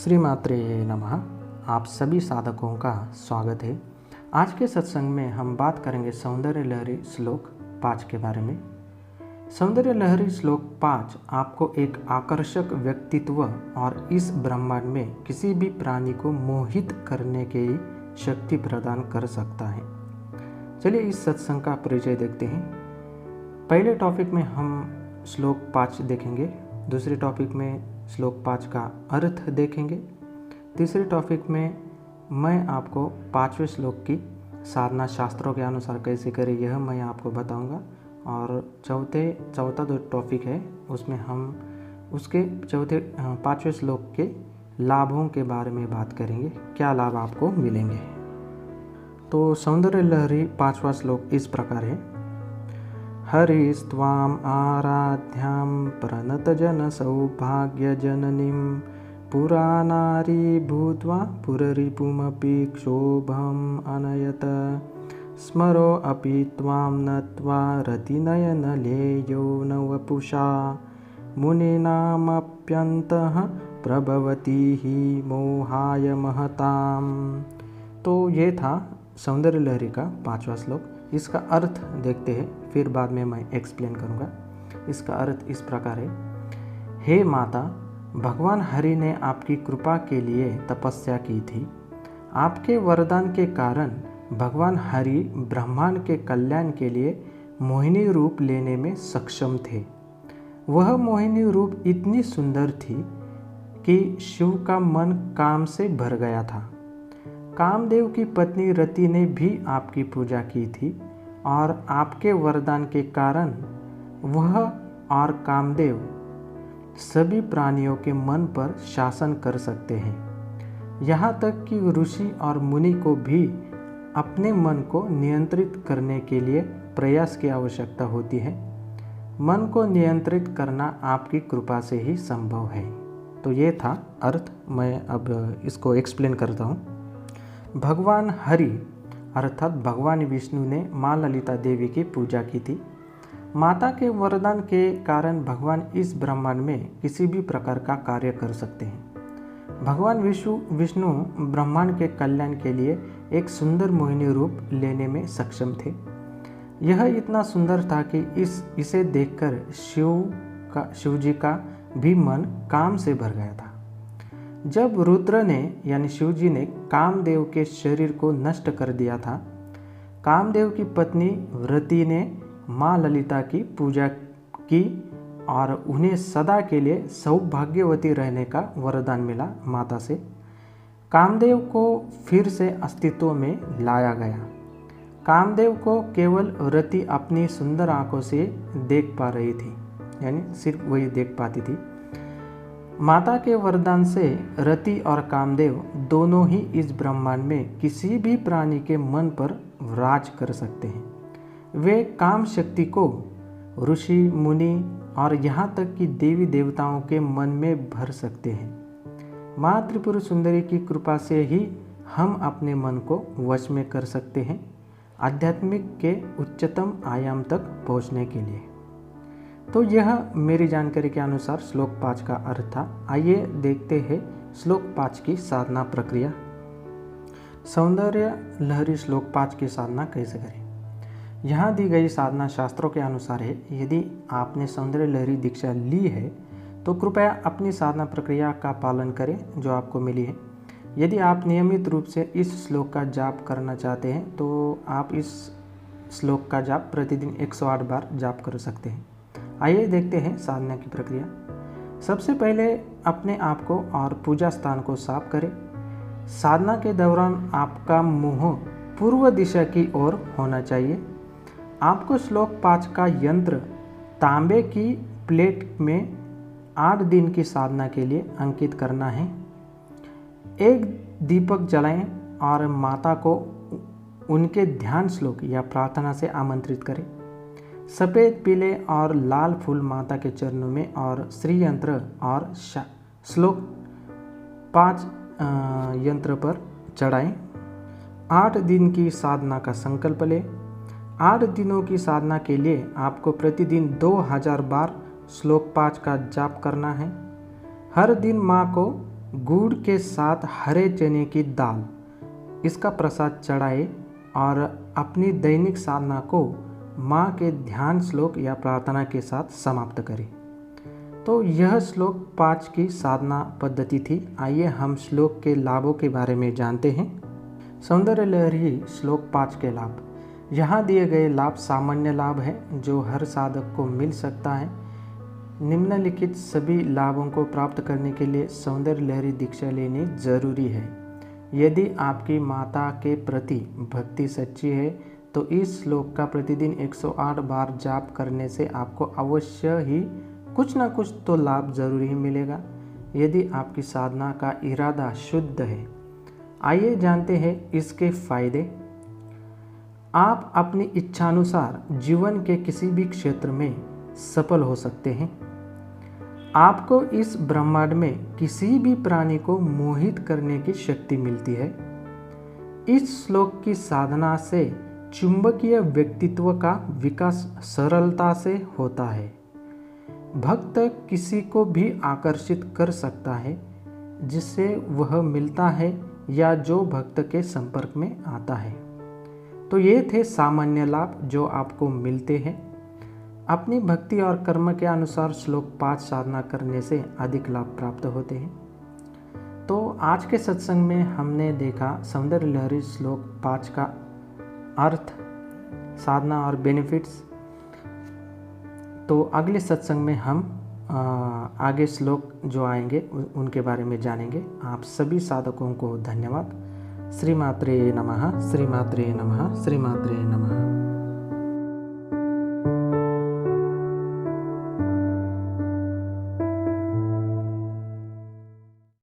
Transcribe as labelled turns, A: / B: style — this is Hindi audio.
A: श्रीमात्रे नमः। आप सभी साधकों का स्वागत है। आज के सत्संग में हम बात करेंगे सौंदर्य लहरी श्लोक 5 के बारे में। सौंदर्य लहरी श्लोक 5 आपको एक आकर्षक व्यक्तित्व और इस ब्रह्मांड में किसी भी प्राणी को मोहित करने की शक्ति प्रदान कर सकता है। चलिए इस सत्संग का परिचय देखते हैं। पहले टॉपिक में हम श्लोक 5 देखेंगे, दूसरे टॉपिक में श्लोक 5 का अर्थ देखेंगे, तीसरे टॉपिक में मैं आपको 5वें श्लोक की साधना शास्त्रों के अनुसार कैसे करें यह मैं आपको बताऊंगा। और चौथा जो टॉपिक है उसमें हम उसके 5वें श्लोक के लाभों के बारे में बात करेंगे, क्या लाभ आपको मिलेंगे। तो सौंदर्य लहरी 5वां श्लोक इस प्रकार है। हरिस्त्वाम् आराध्यां प्रणतजन सौभाग्यजननीं पुरानारी भूत्वा पुररिपुमपि क्षोभम् अनयत स्मरो अपि त्वां नत्वा रतिनयनलेयो न वपुषा मुनीनामप्यन्तः प्रभवति हि मोहाय महताम्। तो ये था सौंदर्य लहरी का 5वां श्लोक। इसका अर्थ देखते हैं, फिर बाद में मैं एक्सप्लेन करूँगा। इसका अर्थ इस प्रकार है। हे माता, भगवान हरि ने आपकी कृपा के लिए तपस्या की थी। आपके वरदान के कारण भगवान हरि ब्रह्मांड के कल्याण के लिए मोहिनी रूप लेने में सक्षम थे। वह मोहिनी रूप इतनी सुंदर थी कि शिव का मन काम से भर गया था। कामदेव की पत्नी रति ने भी आपकी पूजा की थी और आपके वरदान के कारण वह और कामदेव सभी प्राणियों के मन पर शासन कर सकते हैं। यहाँ तक कि ऋषि और मुनि को भी अपने मन को नियंत्रित करने के लिए प्रयास की आवश्यकता होती है। मन को नियंत्रित करना आपकी कृपा से ही संभव है। तो ये था अर्थ। मैं अब इसको एक्सप्लेन करता हूँ। भगवान हरि अर्थात भगवान विष्णु ने माँ ललिता देवी की पूजा की थी। माता के वरदान के कारण भगवान इस ब्रह्मांड में किसी भी प्रकार का कार्य कर सकते हैं। भगवान विष्णु ब्रह्मांड के कल्याण के लिए एक सुंदर मोहिनी रूप लेने में सक्षम थे। यह इतना सुंदर था कि इसे देखकर शिव जी का भी मन काम से भर गया था। जब रुद्र ने यानी शिव जी ने कामदेव के शरीर को नष्ट कर दिया था, कामदेव की पत्नी रति ने माँ ललिता की पूजा की और उन्हें सदा के लिए सौभाग्यवती रहने का वरदान मिला माता से। कामदेव को फिर से अस्तित्व में लाया गया। कामदेव को केवल रति अपनी सुंदर आंखों से देख पा रही थी, यानी सिर्फ वही देख पाती थी। माता के वरदान से रति और कामदेव दोनों ही इस ब्रह्मांड में किसी भी प्राणी के मन पर राज कर सकते हैं। वे काम शक्ति को ऋषि मुनि और यहाँ तक कि देवी देवताओं के मन में भर सकते हैं। माँ त्रिपुर सुंदरी की कृपा से ही हम अपने मन को वश में कर सकते हैं, आध्यात्मिक के उच्चतम आयाम तक पहुँचने के लिए। तो यह मेरी जानकारी के अनुसार श्लोक 5 का अर्थ था। आइए देखते हैं श्लोक 5 की साधना प्रक्रिया। सौंदर्य लहरी श्लोक 5 की साधना कैसे करें। यहाँ दी गई साधना शास्त्रों के अनुसार है। यदि आपने सौंदर्य लहरी दीक्षा ली है तो कृपया अपनी साधना प्रक्रिया का पालन करें जो आपको मिली है। यदि आप नियमित रूप से इस श्लोक का जाप करना चाहते हैं तो आप इस श्लोक का जाप प्रतिदिन 108 बार जाप कर सकते हैं। आइए देखते हैं साधना की प्रक्रिया। सबसे पहले अपने आप को और पूजा स्थान को साफ करें। साधना के दौरान आपका मुंह पूर्व दिशा की ओर होना चाहिए। आपको श्लोक 5 का यंत्र तांबे की प्लेट में 8 दिन की साधना के लिए अंकित करना है। एक दीपक जलाएं और माता को उनके ध्यान श्लोक या प्रार्थना से आमंत्रित करें। सफ़ेद, पीले और लाल फूल माता के चरणों में और श्री यंत्र और श्लोक 5 यंत्र पर चढ़ाएं। 8 दिन की साधना का संकल्प लें। 8 दिनों की साधना के लिए आपको प्रतिदिन 2000 बार श्लोक 5 का जाप करना है। हर दिन माँ को गुड़ के साथ हरे चने की दाल इसका प्रसाद चढ़ाए और अपनी दैनिक साधना को माँ के ध्यान श्लोक या प्रार्थना के साथ समाप्त करें। तो यह श्लोक 5 की साधना पद्धति थी। आइए हम श्लोक के लाभों के बारे में जानते हैं। सौंदर्य लहरी श्लोक 5 के लाभ। यहाँ दिए गए लाभ सामान्य लाभ है जो हर साधक को मिल सकता है। निम्नलिखित सभी लाभों को प्राप्त करने के लिए सौंदर्य लहरी दीक्षा लेनी जरूरी है। यदि आपकी माता के प्रति भक्ति सच्ची है तो इस श्लोक का प्रतिदिन 108 बार जाप करने से आपको अवश्य ही कुछ ना कुछ तो लाभ जरूर ही मिलेगा, यदि आपकी साधना का इरादा शुद्ध है। आइए जानते हैं इसके फायदे। आप अपनी इच्छानुसार जीवन के किसी भी क्षेत्र में सफल हो सकते हैं। आपको इस ब्रह्मांड में किसी भी प्राणी को मोहित करने की शक्ति मिलती है। इस श्लोक की साधना से चुंबकीय व्यक्तित्व का विकास सरलता से होता है। भक्त किसी को भी आकर्षित कर सकता है जिससे वह मिलता है या जो भक्त के संपर्क में आता है। तो ये थे सामान्य लाभ जो आपको मिलते हैं। अपनी भक्ति और कर्म के अनुसार श्लोक 5 साधना करने से अधिक लाभ प्राप्त होते हैं। तो आज के सत्संग में हमने देखा सौंदर्य लहरी श्लोक 5 का अर्थ, साधना और बेनिफिट्स। तो अगले सत्संग में हम आगे श्लोक जो आएंगे उनके बारे में जानेंगे। आप सभी साधकों को धन्यवाद। श्रीमात्रे नमः, श्रीमात्रे नमः, श्रीमात्रे नमः।